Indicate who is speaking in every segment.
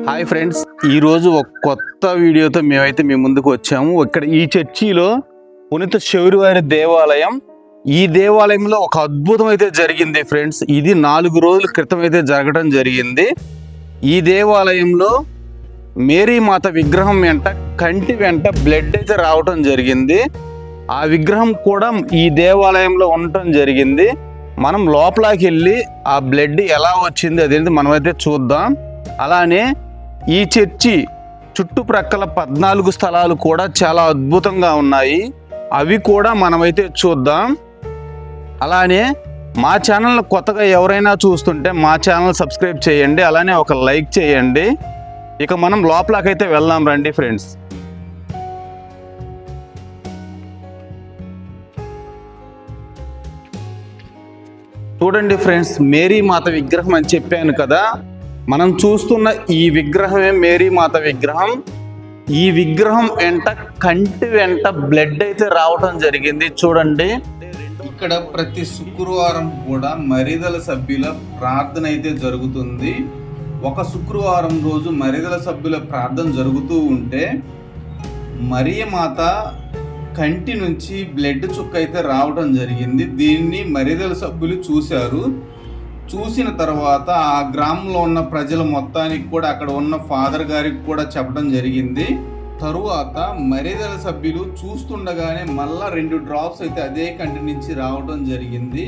Speaker 1: Hi friends, ఈరోజు ఒక కొత్త వీడియోతో మేమైతే మీ ముందుకు వచ్చాము. ఇక్కడ ఈ చర్చిలో పునీత శౌరివారి దేవాలయం. ఈ దేవాలయంలో ఒక అద్భుతం అయితే జరిగింది ఫ్రెండ్స్. ఇది 4 రోజుల క్రితం అయితే జరగడం జరిగింది. ఈ దేవాలయంలో మేరీ మాత విగ్రహం వెంట కంటి వెంట బ్లడ్ అయితే రావటం జరిగింది. ఆ విగ్రహం కూడా ఈ దేవాలయంలో ఉండటం జరిగింది. మనం లోపలికి వెళ్ళి ఆ బ్లడ్ ఎలా వచ్చింది అదేంటి మనమైతే చూద్దాం. అలానే ఈ చర్చి చుట్టుప్రక్కల 14 స్థలాలు కూడా చాలా అద్భుతంగా ఉన్నాయి. అవి కూడా మనమైతే చూద్దాం. అలానే మా ఛానల్ కొత్తగా ఎవరైనా చూస్తుంటే మా ఛానల్ సబ్స్క్రైబ్ చేయండి, అలానే ఒక లైక్ చేయండి. ఇక మనం లోపలకైతే వెళ్దాం రండి ఫ్రెండ్స్. చూడండి ఫ్రెండ్స్, మేరీ మాత విగ్రహం అని చెప్పాను కదా, మనం చూస్తున్న ఈ విగ్రహమే మేరీ మాత విగ్రహం. ఈ విగ్రహం వెంట కంటి వెంట బ్లడ్ అయితే రావటం జరిగింది. చూడండి, ఇక్కడ ప్రతి శుక్రవారం కూడా మరిదల సభ్యుల ప్రార్థన అయితే జరుగుతుంది. ఒక శుక్రవారం రోజు మరిదల సభ్యుల ప్రార్థన జరుగుతూ ఉంటే మరియ మాత కంటి నుంచి బ్లడ్ చుక్క అయితే రావడం జరిగింది. దీన్ని మరిదల సభ్యులు చూశారు. చూసిన తర్వాత ఆ గ్రామంలో ఉన్న ప్రజల మొత్తానికి కూడా అక్కడ ఉన్న ఫాదర్ గారికి కూడా చెప్పడం జరిగింది. తరువాత మరిదల సభ్యులు చూస్తుండగానే మళ్ళా 2 డ్రాప్స్ అయితే అదే కంటి నుంచి రావడం జరిగింది.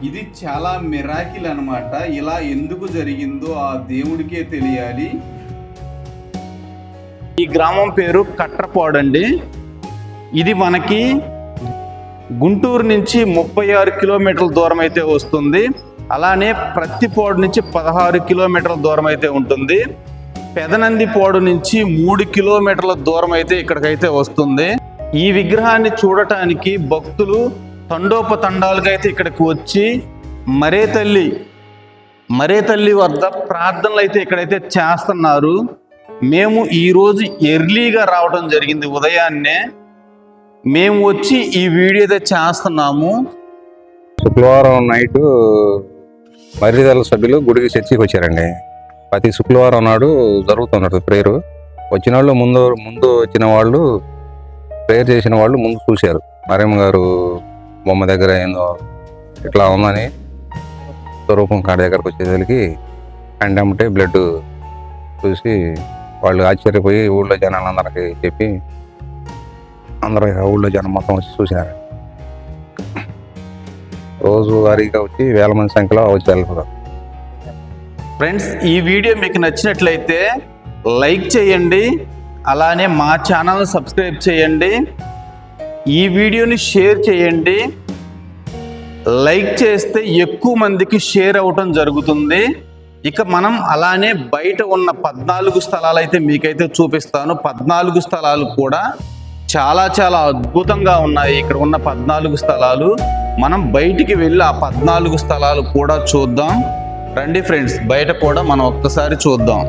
Speaker 1: ఇది చాలా మిరాకిల్ అన్నమాట. ఇలా ఎందుకు జరిగిందో ఆ దేవుడికే తెలియాలి. ఈ గ్రామం పేరు కట్రపాడండి. ఇది మనకి గుంటూరు నుంచి 36 కిలోమీటర్ల దూరం అయితే వస్తుంది. అలానే ప్రత్తిపాడు నుంచి 16 కిలోమీటర్ల దూరం అయితే ఉంటుంది. పెదనందిపాడు నుంచి 3 కిలోమీటర్ల దూరం అయితే ఇక్కడికైతే వస్తుంది. ఈ విగ్రహాన్ని చూడటానికి భక్తులు తండోపతండాలుగా అయితే ఇక్కడికి వచ్చి మరే తల్లి వద్ద ప్రార్థనలు అయితే ఇక్కడైతే చేస్తున్నారు. మేము ఈరోజు ఎర్లీగా రావడం జరిగింది. ఉదయాన్నే మేము వచ్చి ఈ వీడియో అయితే చేస్తున్నాము.
Speaker 2: శుక్రవారం నైట్ మరిదల సభ్యులు గుడికి చర్చికి వచ్చారండి. ప్రతి శుక్రవారం నాడు జరుగుతున్నట్టు ప్రేయర్. వచ్చిన వాళ్ళు ముందు వచ్చిన వాళ్ళు ప్రేయర్ చేసిన వాళ్ళు ముందు చూశారు. మరియమ్మ గారు బొమ్మ దగ్గర ఏందో ఇట్లా ఉందని స్వరూపం కాడి దగ్గరకు వచ్చేసరికి కంటెంబటే బ్లడ్ చూసి వాళ్ళు ఆశ్చర్యపోయి ఊళ్ళో జనాలందరికీ చెప్పి అందరూ ఊళ్ళో జనం మొత్తం వచ్చి చూసినారు. రోజు వారీగా వచ్చి వేల మంది సంఖ్యలో వచ్చి వెళ్తారు.
Speaker 1: ఫ్రెండ్స్, ఈ వీడియో మీకు నచ్చినట్లయితే లైక్ చేయండి, అలానే మా ఛానల్ సబ్స్క్రైబ్ చేయండి. ఈ వీడియోని షేర్ చేయండి. లైక్ చేస్తే ఎక్కువ మందికి షేర్ అవ్వటం జరుగుతుంది. ఇక మనం అలానే బయట ఉన్న 14 స్థలాలు అయితే మీకైతే చూపిస్తాను. 14 స్థలాలు కూడా చాలా చాలా అద్భుతంగా ఉన్నాయి. ఇక్కడ ఉన్న 14 స్థలాలు మనం బయటికి వెళ్ళి ఆ 14 స్థలాలు కూడా చూద్దాం రండి ఫ్రెండ్స్. బయట కూడా మనం ఒక్కసారి చూద్దాం.